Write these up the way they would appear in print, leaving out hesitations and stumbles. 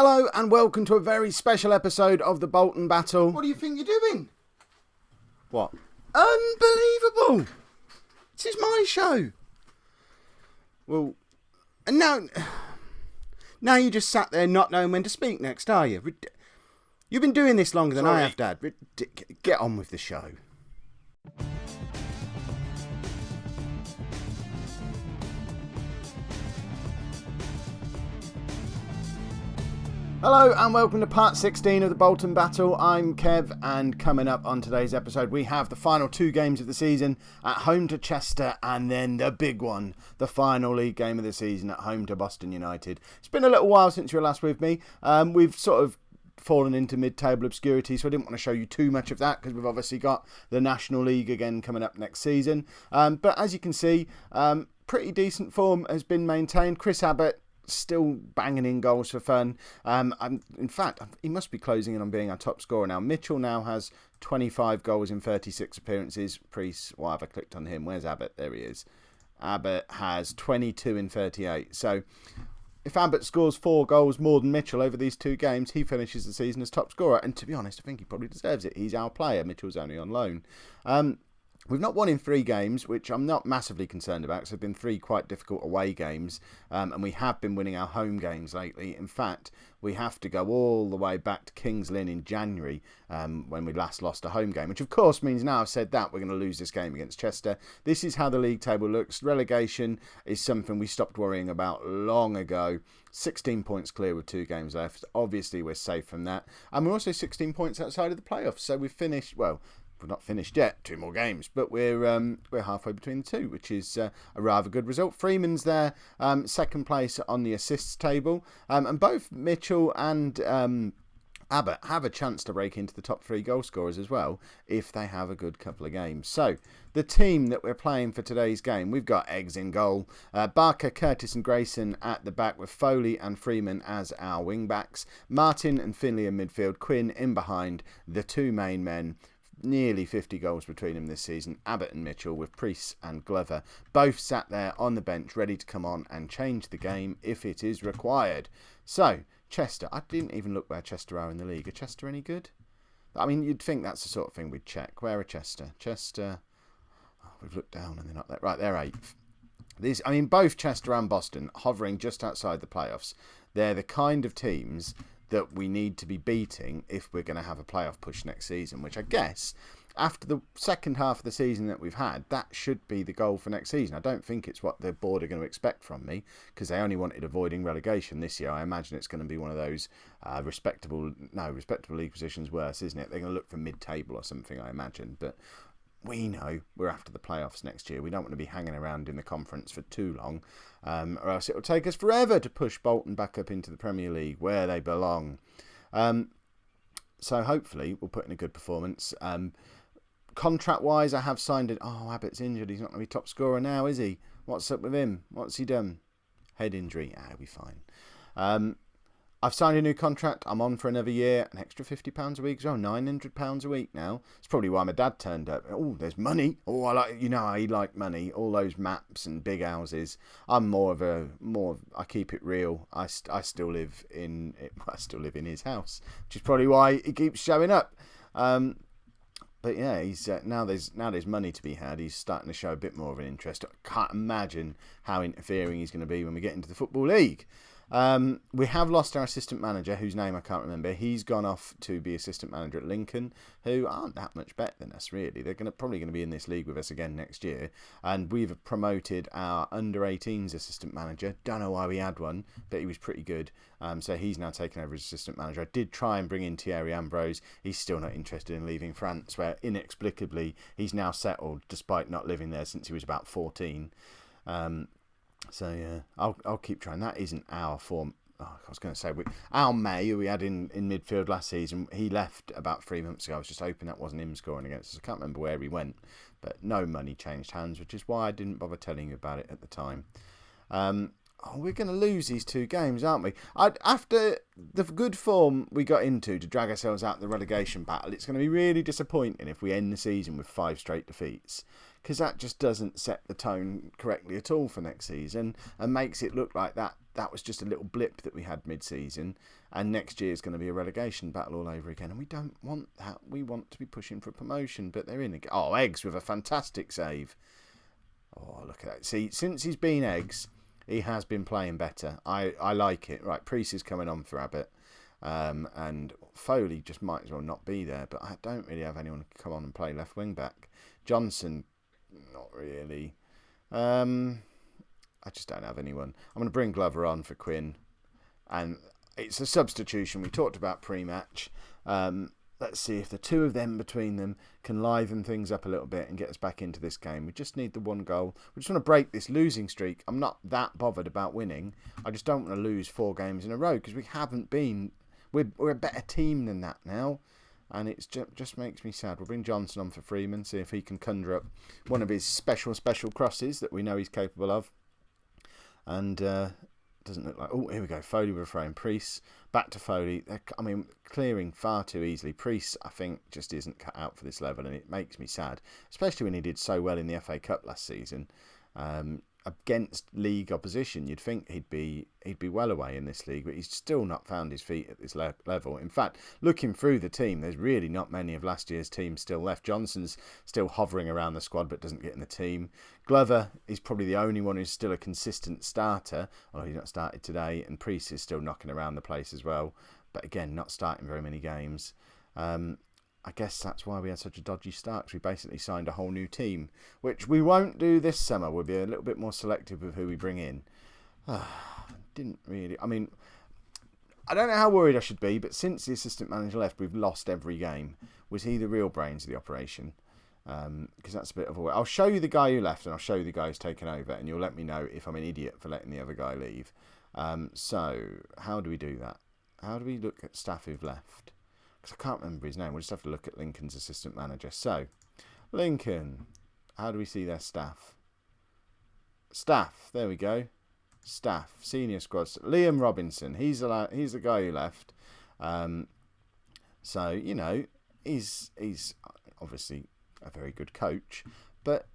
Hello and welcome to a very special episode of the Bolton Battle. What do you think you're doing? What? Unbelievable! This is my show. Well, and now you just sat there not knowing when to speak next, are you? You've been doing this longer than I have, Dad. Get on with the show. Hello and welcome to part 16 of the Bolton Battle. I'm Kev, and coming up on today's episode we have the final two games of the season at home to Chester, and then the big one, the final league game of the season at home to Boston United. It's been a little while since you were last with me. We've sort of fallen into mid-table obscurity, so I didn't want to show you too much of that because we've obviously got the National League again coming up next season. But as you can see, pretty decent form has been maintained. Chris Abbott still banging in goals for fun. In fact, he must be closing in on being our top scorer now. Mitchell now has 25 goals in 36 appearances. Priest, why have I clicked on him? Where's Abbott? There he is. Abbott has 22 in 38. So if Abbott scores 4 goals more than Mitchell over these two games, he finishes the season as top scorer. And to be honest, I think he probably deserves it. He's our player. Mitchell's only on loan. We've not won in 3 games, which I'm not massively concerned about, because there have been 3 quite difficult away games, and we have been winning our home games lately. In fact, we have to go all the way back to Kings Lynn in January, when we last lost a home game, which of course means now I've said that, we're going to lose this game against Chester. This is how the league table looks. Relegation is something we stopped worrying about long ago. 16 points clear with 2 games left. Obviously, we're safe from that. And we're also 16 points outside of the playoffs, so we've finished, well, we're not finished yet, 2 more games, but we're halfway between the two, which is a rather good result. Freeman's there, second place on the assists table, and both Mitchell and Abbott have a chance to break into the top 3 goal scorers as well if they have a good couple of games. So the team that we're playing for today's game, we've got Eggs in goal, Barker, Curtis and Grayson at the back with Foley and Freeman as our wing backs, Martin and Finley in midfield, Quinn in behind, the 2 main men. Nearly 50 goals between them this season. Abbott and Mitchell with Priest and Glover both sat there on the bench ready to come on and change the game if it is required. So, Chester. I didn't even look where Chester are in the league. Are Chester any good? I mean, you'd think that's the sort of thing we'd check. Where are Chester? Chester. Oh, we've looked down and they're not there. Right, they're 8th. Both Chester and Boston hovering just outside the playoffs. They're the kind of teams that we need to be beating if we're going to have a playoff push next season, which I guess, after the second half of the season that we've had, that should be the goal for next season. I don't think it's what the board are going to expect from me, because they only wanted avoiding relegation this year. I imagine it's going to be one of those respectable league positions worse, isn't it? They're going to look for mid-table or something, I imagine, but we know we're after the playoffs next year. We don't want to be hanging around in the conference for too long, or else it will take us forever to push Bolton back up into the Premier League where they belong. So hopefully we'll put in a good performance. Contract-wise, I have signed it. Oh, Abbott's injured. He's not going to be top scorer now, is he? What's up with him? What's he done? Head injury. He'll be fine. I've signed a new contract. I'm on for another year. An extra £50 a week. So £900 a week now. It's probably why my dad turned up. Oh, there's money. Oh, I like money. All those maps and big houses. I'm I keep it real. I still live in his house, which is probably why he keeps showing up. But yeah, he's now there's money to be had. He's starting to show a bit more of an interest. I can't imagine how interfering he's going to be when we get into the Football League. We have lost our assistant manager, whose name I can't remember. He's gone off to be assistant manager at Lincoln, who aren't that much better than us, really. They're probably going to be in this league with us again next year. And we've promoted our under-18s assistant manager. Don't know why we had one, but he was pretty good. So he's now taken over as assistant manager. I did try and bring in Thierry Ambrose. He's still not interested in leaving France, where inexplicably he's now settled, despite not living there since he was about 14. So yeah, I'll keep trying. That isn't our form. I was going to say Al May, who we had in midfield last season. He left about 3 months ago. I was just hoping that wasn't him scoring against us. I can't remember where he went, but no money changed hands, which is why I didn't bother telling you about it at the time. We're going to lose these 2 games, aren't we? After the good form we got into to drag ourselves out of the relegation battle, it's going to be really disappointing if we end the season with 5 straight defeats. because that just doesn't set the tone correctly at all for next season and makes it look like that was just a little blip that we had mid-season, and next year is going to be a relegation battle all over again, and we don't want that. We want to be pushing for promotion, but they're in again. Oh, Eggs with a fantastic save. Oh, look at that. See, since he's been Eggs, he has been playing better. I like it. Right, Priest is coming on for Abbott. And Foley just might as well not be there, but I don't really have anyone to come on and play left wing back. Johnson, not really. I just don't have anyone. I'm going to bring Glover on for Quinn, and it's a substitution. We talked about pre-match. Let's see if the two of them between them can liven things up a little bit and get us back into this game. We just need the one goal. We just want to break this losing streak. I'm not that bothered about winning. I just don't want to lose 4 games in a row because we haven't been. We're a better team than that now, and it just makes me sad. We'll bring Johnson on for Freeman, see if he can conjure up one of his special crosses that we know he's capable of. And doesn't look like... Oh, here we go. Foley with a frame. Priest, back to Foley. Clearing far too easily. Priest, I think, just isn't cut out for this level, and it makes me sad, especially when he did so well in the FA Cup last season. Against league opposition, you'd think he'd be well away in this league, but he's still not found his feet at this level. In fact, looking through the team, there's really not many of last year's team still left. Johnson's still hovering around the squad but doesn't get in the team. Glover is probably the only one who's still a consistent starter, although he's not started today, and Priest is still knocking around the place as well, but again, not starting very many games. I guess that's why we had such a dodgy start, because we basically signed a whole new team, which we won't do this summer. We'll be a little bit more selective with who we bring in. Didn't really... I don't know how worried I should be, but since the assistant manager left, we've lost every game. Was he the real brains of the operation? Because that's a bit of a... I'll show you the guy who left, and I'll show you the guy who's taken over, and you'll let me know if I'm an idiot for letting the other guy leave. So, how do we do that? How do we look at staff who've left? Because I can't remember his name. We'll just have to look at Lincoln's assistant manager. So, Lincoln, how do we see their staff? Staff, there we go. Staff, senior squad. Liam Robinson, he's the guy who left. So, you know, he's obviously a very good coach. But,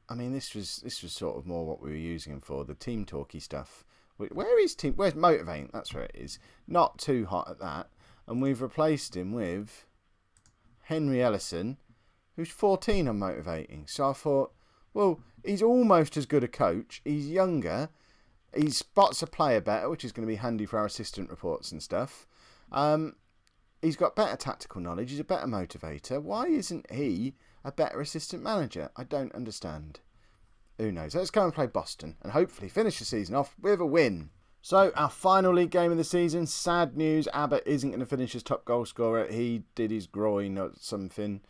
this was sort of more what we were using him for, the team talky stuff. Where's motivating? That's where it is. Not too hot at that. And we've replaced him with Henry Ellison, who's 14 on motivating. So I thought, well, he's almost as good a coach. He's younger. He spots a player better, which is going to be handy for our assistant reports and stuff. He's got better tactical knowledge. He's a better motivator. Why isn't he a better assistant manager? I don't understand. Who knows? Let's go and play Boston and hopefully finish the season off with a win. So, our final league game of the season, sad news, Abbott isn't going to finish as top goal scorer. He did his groin or something,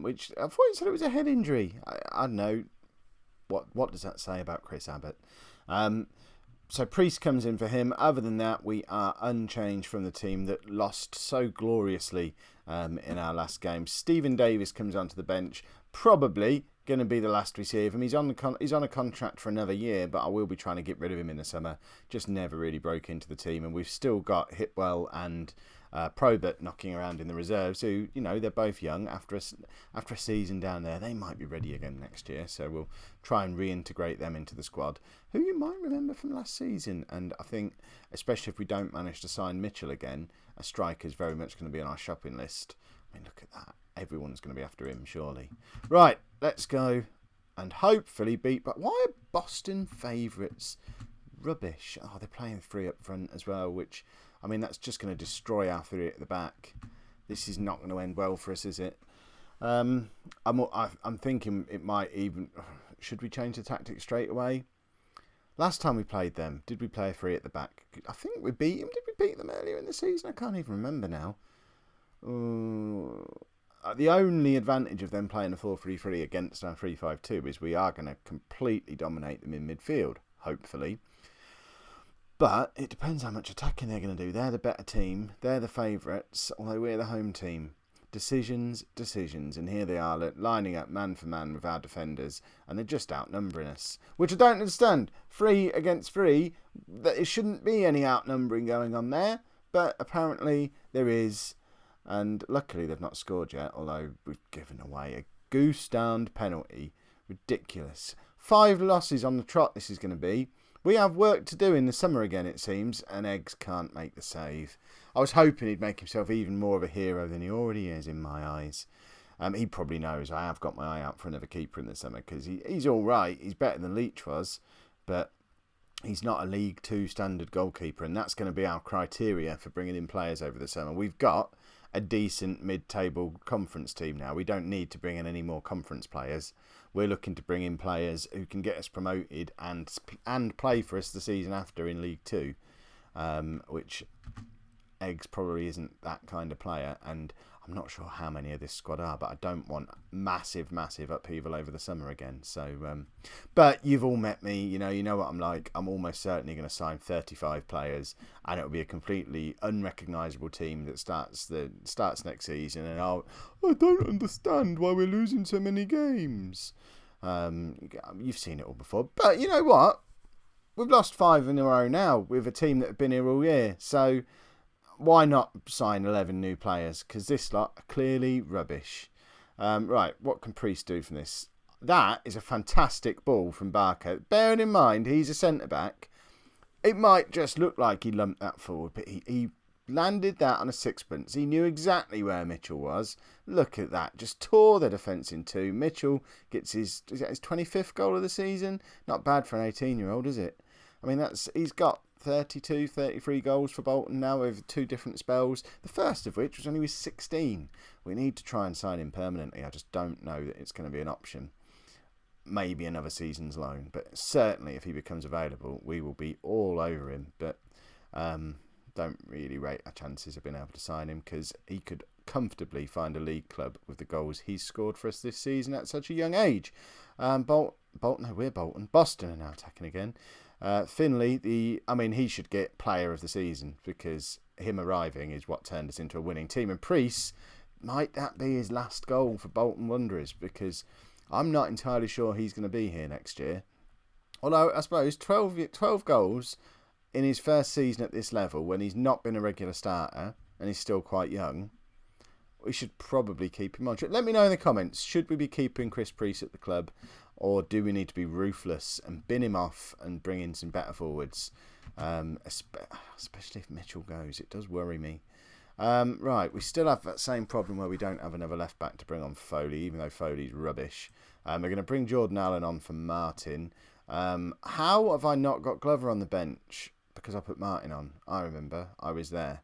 which I thought he said it was a head injury. I don't know. What does that say about Chris Abbott? So, Priest comes in for him. Other than that, we are unchanged from the team that lost so gloriously in our last game. Stephen Davis comes onto the bench, probably going to be the last we see of him. He's on a contract for another year, but I will be trying to get rid of him in the summer. Just never really broke into the team, and we've still got Hitwell and Probert knocking around in the reserves, who, you know, they're both young. After a season down there, they might be ready again next year, so we'll try and reintegrate them into the squad, who you might remember from last season. And I think, especially if we don't manage to sign Mitchell again, a striker is very much going to be on our shopping list. Look at that. Everyone's going to be after him, surely. Right, let's go and hopefully beat... But why are Boston favourites? Rubbish. Oh, they're playing 3 up front as well, which, that's just going to destroy our 3 at the back. This is not going to end well for us, is it? I'm thinking it might even... Should we change the tactics straight away? Last time we played them, did we play a 3 at the back? I think we beat them. Did we beat them earlier in the season? I can't even remember now. The only advantage of them playing a 4-3-3 against our 3-5-2 is we are going to completely dominate them in midfield, hopefully. But it depends how much attacking they're going to do. They're the better team. They're the favourites, although we're the home team. Decisions, and here they are lining up man for man with our defenders, and they're just outnumbering us, which I don't understand. 3 against 3, there shouldn't be any outnumbering going on there, but apparently there is. And luckily they've not scored yet, although we've given away a goose-downed penalty, Ridiculous. 5 losses on the trot this is going to be. We have work to do in the summer again, it seems, and Eggs can't make the save. I was hoping he'd make himself even more of a hero than he already is in my eyes. He probably knows I have got my eye out for another keeper in the summer because he's all right. He's better than Leach was, but he's not a League 2 standard goalkeeper, and that's going to be our criteria for bringing in players over the summer. We've got a decent mid-table conference team now. We don't need to bring in any more conference players. We're looking to bring in players who can get us promoted and play for us the season after in League 2, which Eggs probably isn't that kind of player, and I'm not sure how many of this squad are, but I don't want massive upheaval over the summer again. So, but you've all met me, you know what I'm like. I'm almost certainly going to sign 35 players, and it'll be a completely unrecognisable team that starts next season. And I don't understand why we're losing so many games. You've seen it all before, but you know what? We've lost 5 in a row now with a team that have been here all year. So why not sign 11 new players? Because this lot are clearly rubbish. Right, what can Priest do from this? That is a fantastic ball from Barker. Bearing in mind, he's a centre-back. It might just look like he lumped that forward, but he landed that on a sixpence. He knew exactly where Mitchell was. Look at that. Just tore the defence in two. Mitchell gets his 25th goal of the season? Not bad for an 18-year-old, is it? I mean, he's got 32, 33 goals for Bolton now over 2 different spells. The first of which was when he was 16. We need to try and sign him permanently. I just don't know that it's going to be an option. Maybe another season's loan, but certainly if he becomes available, we will be all over him. But don't really rate our chances of being able to sign him because he could comfortably find a league club with the goals he's scored for us this season at such a young age. Bolton. Boston are now attacking again. Finlay, he should get player of the season because him arriving is what turned us into a winning team. And Priest, might that be his last goal for Bolton Wanderers? Because I'm not entirely sure he's going to be here next year. Although, I suppose 12 goals in his first season at this level when he's not been a regular starter and he's still quite young, we should probably keep him on. Let me know in the comments, should we be keeping Chris Priest at the club? Or do we need to be ruthless and bin him off and bring in some better forwards? Especially if Mitchell goes. It does worry me. Right, we still have that same problem where we don't have another left-back to bring on for Foley, even though Foley's rubbish. We're going to bring Jordan Allen on for Martin. How have I not got Glover on the bench? Because I put Martin on. I remember. I was there.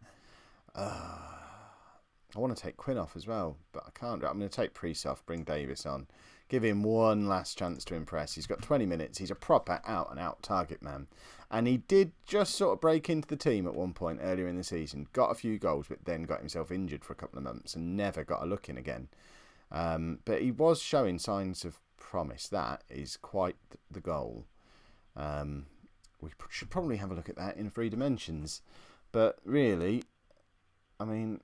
I want to take Quinn off as well, but I can't. I'm going to take Priest off, bring Davis on. Give him one last chance to impress. He's got 20 minutes. He's a proper out-and-out target man. And he did just sort of break into the team at one point earlier in the season. Got a few goals, but then got himself injured for a couple of months and never got a look in again. But he was showing signs of promise. That is quite the goal. We should probably have a look at that in 3 dimensions. But really, I mean,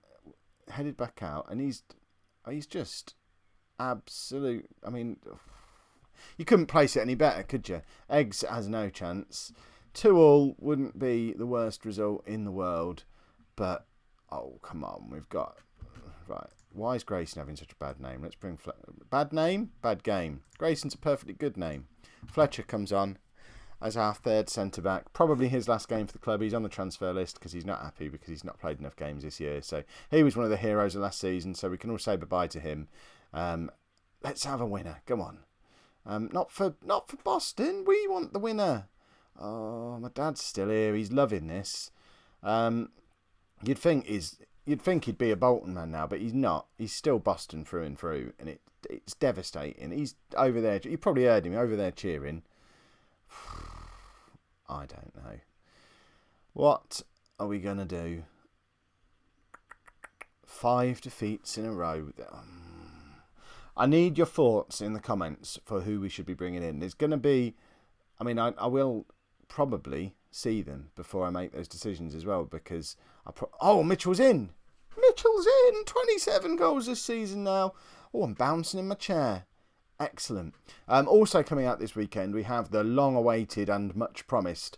headed back out, and he's just absolute. I mean, you couldn't place it any better, could you? Eggs has no chance. 2-2 wouldn't be the worst result in the world, but oh come on, we've got right. Why is Grayson having such a bad name? Let's bring bad name, bad game. Grayson's a perfectly good name. Fletcher comes on as our third centre back. Probably his last game for the club. He's on the transfer list because he's not happy because he's not played enough games this year. So he was one of the heroes of last season. So we can all say bye-bye to him. Let's have a winner. Come on. Not for Boston. We want the winner. Oh, my dad's still here. He's loving this. You'd think he'd be a Bolton man now, but he's not. He's still Boston through and through, and it's devastating. He's over there. You probably heard him over there cheering. I don't know. What are we going to do? 5 defeats in a row. I need your thoughts in the comments for who we should be bringing in. There's going to be... I mean, I will probably see them before I make those decisions as well because... Mitchell's in! Mitchell's in! 27 goals this season now. Oh, I'm bouncing in my chair. Excellent. Also coming out this weekend, we have the long-awaited and much-promised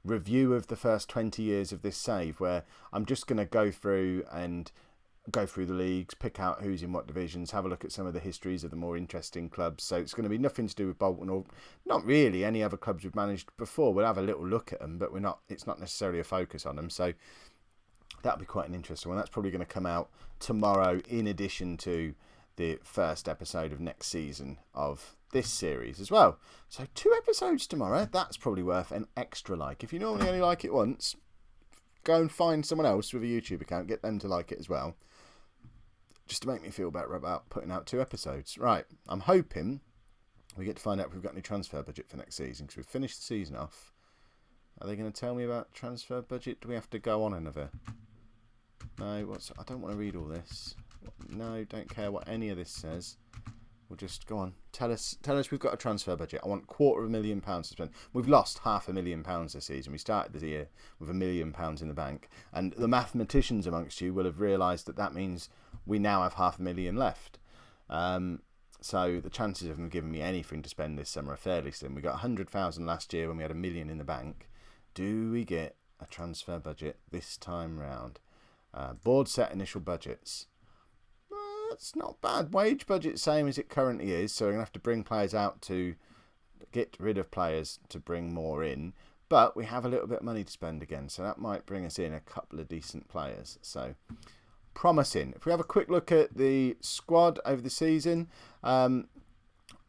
review of the first 20 years of this save, where I'm just going to go through and go through the leagues, pick out who's in what divisions, have a look at some of the histories of the more interesting clubs. So it's going to be nothing to do with Bolton or not really any other clubs we've managed before. We'll have a little look at them, but it's not necessarily a focus on them. So that'll be quite an interesting one. That's probably going to come out tomorrow in addition to the first episode of next season of this series as well. So 2 episodes tomorrow. That's probably worth an extra like. If you normally only like it once, go and find someone else with a YouTube account, get them to like it as well, just to make me feel better about putting out 2 episodes. Right, I'm hoping we get to find out if we've got any transfer budget for next season, because we've finished the season off. Are they going to tell me about transfer budget? Do we have to go on another? No, I don't want to read all this. No, don't care what any of this says. We'll just go on. Tell us we've got a transfer budget. I want £250,000 to spend. We've lost £500,000 this season. We started the year with £1 million in the bank. And the mathematicians amongst you will have realised that means we now have £500,000 left. So the chances of them giving me anything to spend this summer are fairly slim. We got 100,000 last year when we had £1 million in the bank. Do we get a transfer budget this time round? Board set initial budgets. That's not bad. Wage budget same as it currently is, so we're going to have to bring players out to get rid of players to bring more in. But we have a little bit of money to spend again, so that might bring us in a couple of decent players. So promising. If we have a quick look at the squad over the season,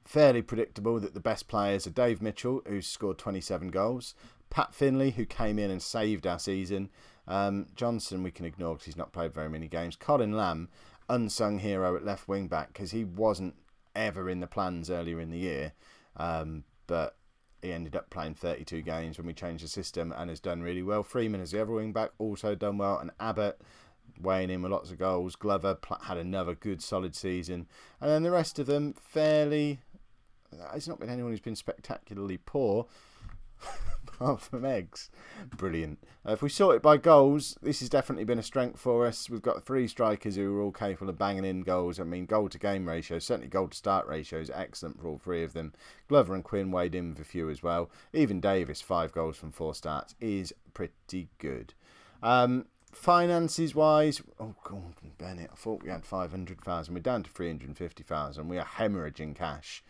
fairly predictable that the best players are Dave Mitchell, who's scored 27 goals, Pat Finlay, who came in and saved our season, Johnson we can ignore because he's not played very many games, Colin Lamb, unsung hero at left wing back because he wasn't ever in the plans earlier in the year, but he ended up playing 32 games when we changed the system and has done really well. Freeman as the other wing back also done well, and Abbott weighing in with lots of goals. Glover had another good solid season, and then the rest of them fairly, it's not been anyone who's been spectacularly poor apart from Eggs. Brilliant. If we sort it by goals, this has definitely been a strength for us. We've got 3 strikers who are all capable of banging in goals. I mean, goal to game ratio, certainly goal to start ratio is excellent for all 3 of them. Glover and Quinn weighed in with a few as well. Even Davis, 5 goals from 4 starts, is pretty good. Finances wise, oh God, Bennett, I thought we had 500,000. We're down to 350,000. We are hemorrhaging cash,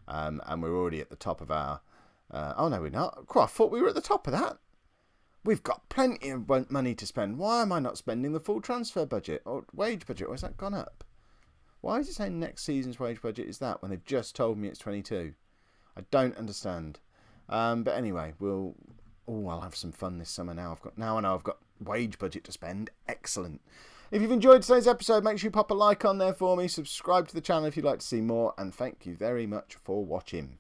and we're already at the top of our. Oh no, we're not. I thought we were at the top of that. We've got plenty of money to spend. Why am I not spending the full transfer budget or wage budget? Or has that gone up? Why is it saying next season's wage budget is that when they've just told me it's 22? I don't understand. But anyway, I'll have some fun this summer now. I know I've got wage budget to spend. Excellent. If you've enjoyed today's episode, make sure you pop a like on there for me. Subscribe to the channel if you'd like to see more. And thank you very much for watching.